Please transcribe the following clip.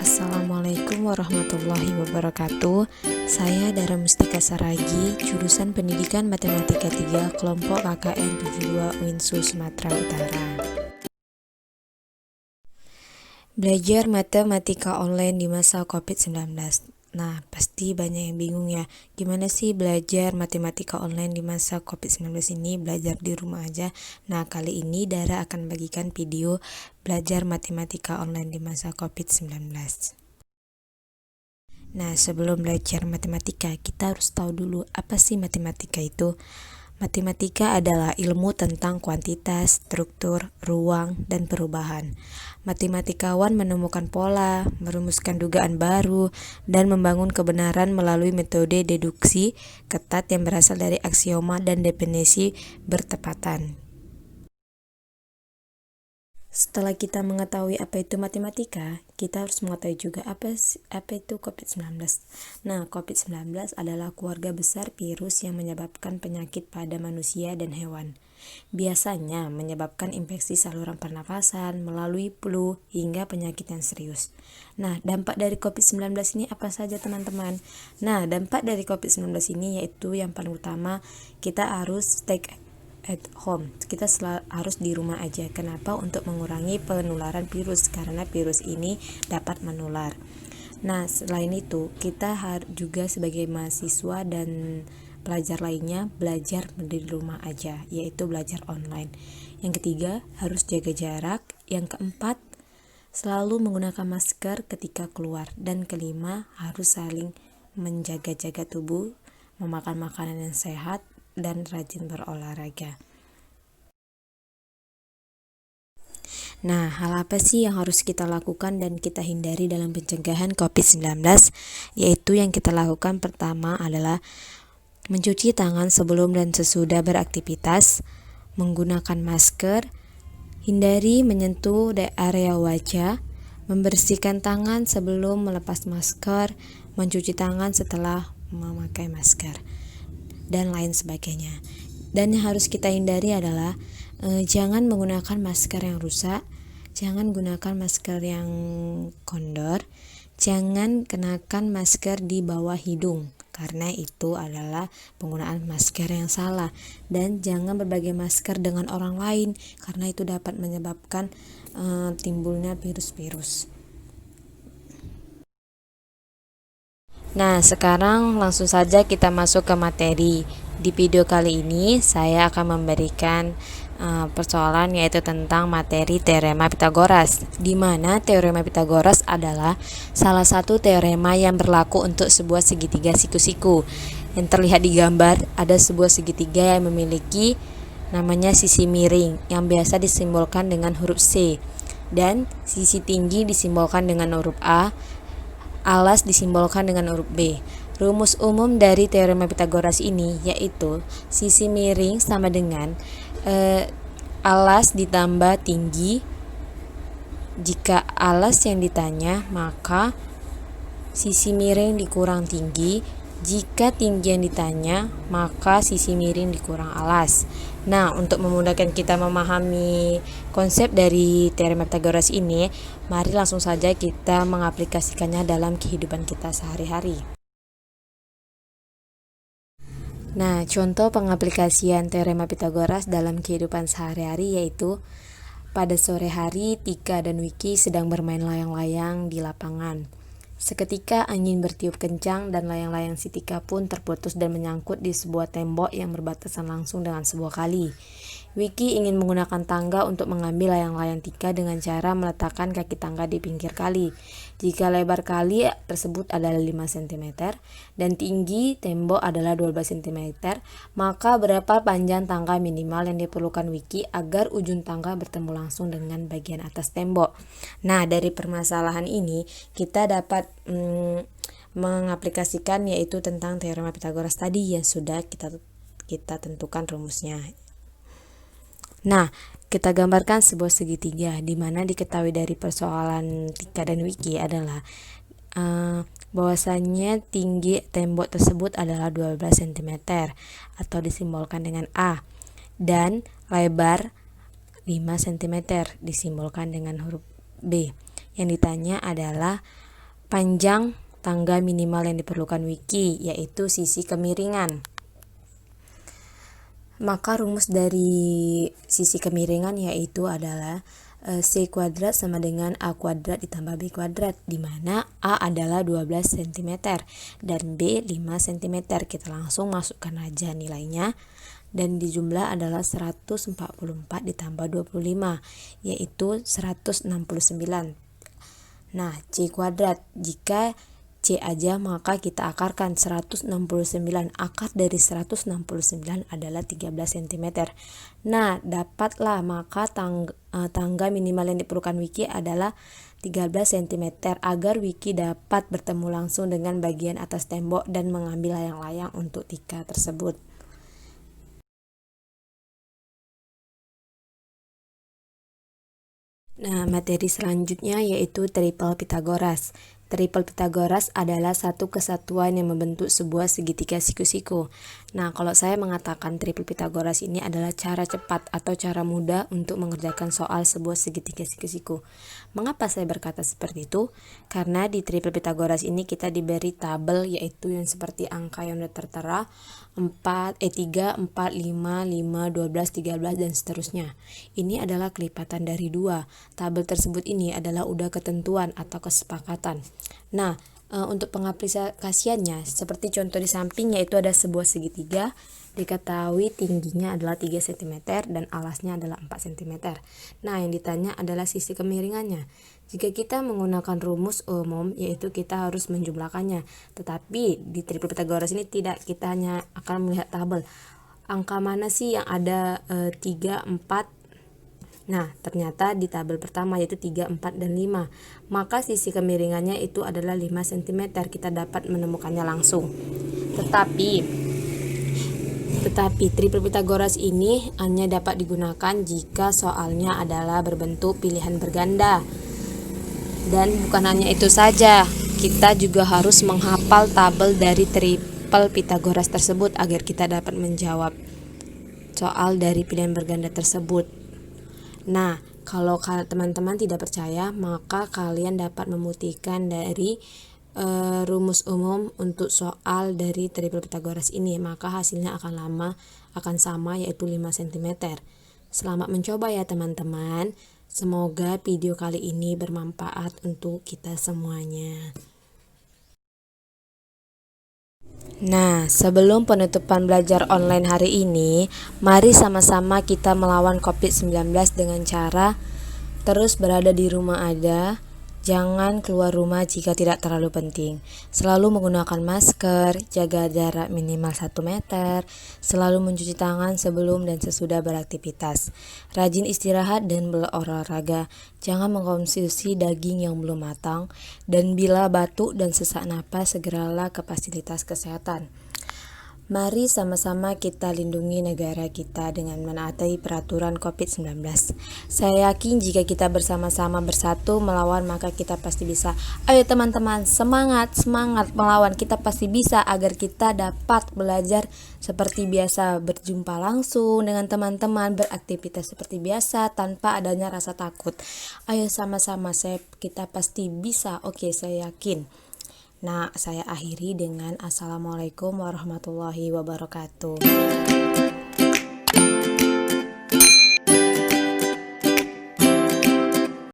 Assalamualaikum warahmatullahi wabarakatuh. Saya Dara Mustika Saragi, jurusan Pendidikan Matematika 3, kelompok KKN 72 Winsu Sumatera Utara. Belajar matematika online di masa COVID-19. Nah, pasti banyak yang bingung ya, gimana sih belajar matematika online di masa COVID-19 ini, belajar di rumah aja. Nah, kali ini Dara akan bagikan video belajar matematika online di masa COVID-19. Nah, sebelum belajar matematika, kita harus tahu dulu apa sih matematika itu. Matematika adalah ilmu tentang kuantitas, struktur, ruang, dan perubahan. Matematikawan menemukan pola, merumuskan dugaan baru, dan membangun kebenaran melalui metode deduksi ketat yang berasal dari aksioma dan definisi bertepatan. Setelah kita mengetahui apa itu matematika, kita harus mengetahui juga apa itu COVID-19. Nah, COVID-19 adalah keluarga besar virus yang menyebabkan penyakit pada manusia dan hewan. Biasanya menyebabkan infeksi saluran pernafasan, melalui flu, hingga penyakit yang serius. Nah, dampak dari COVID-19 ini apa saja teman-teman? Nah, dampak dari COVID-19 ini yaitu yang paling utama, kita harus stay at home. Kita harus di rumah aja. Kenapa? Untuk mengurangi penularan virus, karena virus ini dapat menular. Nah, selain itu, kita juga sebagai mahasiswa dan pelajar lainnya belajar di rumah aja, yaitu belajar online. Yang ketiga, harus jaga jarak. Yang keempat, selalu menggunakan masker ketika keluar. Dan kelima, harus saling menjaga-jaga tubuh, memakan makanan yang sehat, dan rajin berolahraga. Nah, hal apa sih yang harus kita lakukan dan kita hindari dalam pencegahan COVID-19? Yaitu yang kita lakukan pertama adalah mencuci tangan sebelum dan sesudah beraktivitas, menggunakan masker, hindari menyentuh area wajah, membersihkan tangan sebelum melepas masker, mencuci tangan setelah memakai masker, dan lain sebagainya. Dan yang harus kita hindari adalah jangan menggunakan masker yang rusak, jangan gunakan masker yang kondor, jangan kenakan masker di bawah hidung, karena itu adalah penggunaan masker yang salah. Dan jangan berbagi masker dengan orang lain, karena itu dapat menyebabkan timbulnya virus-virus. Nah, sekarang langsung saja kita masuk ke materi. Di video kali ini saya akan memberikan persoalan yaitu tentang materi teorema Pitagoras, di mana teorema Pitagoras adalah salah satu teorema yang berlaku untuk sebuah segitiga siku-siku. Yang terlihat di gambar, ada sebuah segitiga yang memiliki namanya sisi miring yang biasa disimbolkan dengan huruf C, dan sisi tinggi disimbolkan dengan huruf A, alas disimbolkan dengan huruf B. Rumus umum dari teorema Pitagoras ini yaitu sisi miring sama dengan alas ditambah tinggi. Jika alas yang ditanya, maka sisi miring dikurang tinggi. Jika tinggi yang ditanya, maka sisi miring dikurang alas. Nah, untuk memudahkan kita memahami konsep dari teorema Pitagoras ini, mari langsung saja kita mengaplikasikannya dalam kehidupan kita sehari-hari. Nah, contoh pengaplikasian teorema Pitagoras dalam kehidupan sehari-hari yaitu pada sore hari Tika dan Wiki sedang bermain layang-layang di lapangan. Seketika angin bertiup kencang dan layang-layang si Tika pun terputus dan menyangkut di sebuah tembok yang berbatasan langsung dengan sebuah kali. Wiki ingin menggunakan tangga untuk mengambil layang-layang Tika dengan cara meletakkan kaki tangga di pinggir kali. Jika lebar kali tersebut adalah 5 cm dan tinggi tembok adalah 12 cm, maka berapa panjang tangga minimal yang diperlukan Wiki agar ujung tangga bertemu langsung dengan bagian atas tembok? Nah, dari permasalahan ini kita dapat mengaplikasikan yaitu tentang teorema Pitagoras tadi yang sudah kita tentukan rumusnya. Nah, kita gambarkan sebuah segitiga di mana diketahui dari persoalan Tika dan Wiki adalah bahwasannya tinggi tembok tersebut adalah 12 cm atau disimbolkan dengan A, dan lebar 5 cm disimbolkan dengan huruf B. Yang ditanya adalah panjang tangga minimal yang diperlukan wiki, yaitu sisi kemiringan. Maka rumus dari sisi kemiringan yaitu adalah C kuadrat sama dengan A kuadrat ditambah B kuadrat, di mana A adalah 12 cm dan B 5 cm. Kita langsung masukkan aja nilainya, dan dijumlah adalah 144 ditambah 25, yaitu 169. Nah, C kuadrat, jika C aja maka kita akarkan 169. Akar dari 169 adalah 13 cm. Nah, dapatlah maka tangga minimal yang diperlukan wiki adalah 13 cm agar wiki dapat bertemu langsung dengan bagian atas tembok dan mengambil layang-layang untuk tika tersebut. Nah, materi selanjutnya yaitu triple Pitagoras. Triple Pitagoras adalah satu kesatuan yang membentuk sebuah segitiga siku-siku. Nah, kalau saya mengatakan triple Pitagoras ini adalah cara cepat atau cara mudah untuk mengerjakan soal sebuah segitiga siku-siku. Mengapa saya berkata seperti itu? Karena di triple Pitagoras ini kita diberi tabel, yaitu yang seperti angka yang sudah tertera 3, 4, 5, 5, 12, 13, dan seterusnya. Ini adalah kelipatan dari 2. Tabel tersebut ini adalah udah ketentuan atau kesepakatan. Nah, untuk pengaplikasiannya seperti contoh di samping, yaitu ada sebuah segitiga, diketahui tingginya adalah 3 cm dan alasnya adalah 4 cm. Nah, yang ditanya adalah sisi kemiringannya. Jika kita menggunakan rumus umum, yaitu kita harus menjumlahkannya. Tetapi di triple Pitagoras ini tidak, kita hanya akan melihat tabel. Angka mana sih yang ada 3, 4? Nah, ternyata di tabel pertama yaitu 3, 4, dan 5. Maka sisi kemiringannya itu adalah 5 cm. Kita dapat menemukannya langsung. Tetapi triple Pitagoras ini hanya dapat digunakan jika soalnya adalah berbentuk pilihan berganda. Dan bukan hanya itu saja, kita juga harus menghafal tabel dari triple Pitagoras tersebut agar kita dapat menjawab soal dari pilihan berganda tersebut. Nah, kalau teman-teman tidak percaya, maka kalian dapat memutihkan dari rumus umum untuk soal dari triple Pitagoras ini, maka hasilnya akan sama, yaitu 5 cm. Selamat mencoba ya teman-teman. Semoga video kali ini bermanfaat untuk kita semuanya. Nah, sebelum penutupan belajar online hari ini, mari sama-sama kita melawan COVID-19 dengan cara terus berada di rumah aja. Jangan keluar rumah jika tidak terlalu penting. Selalu menggunakan masker, jaga jarak minimal 1 meter, selalu mencuci tangan sebelum dan sesudah beraktivitas. Rajin istirahat dan berolahraga. Jangan mengkonsumsi daging yang belum matang, dan bila batuk dan sesak napas, segeralah ke fasilitas kesehatan. Mari sama-sama kita lindungi negara kita dengan menaati peraturan COVID-19. Saya yakin jika kita bersama-sama bersatu melawan, maka kita pasti bisa. Ayo teman-teman, semangat melawan. Kita pasti bisa agar kita dapat belajar seperti biasa, berjumpa langsung dengan teman-teman, beraktivitas seperti biasa tanpa adanya rasa takut. Ayo sama-sama, kita pasti bisa. Oke, saya yakin. Nah, saya akhiri dengan Assalamualaikum warahmatullahi wabarakatuh.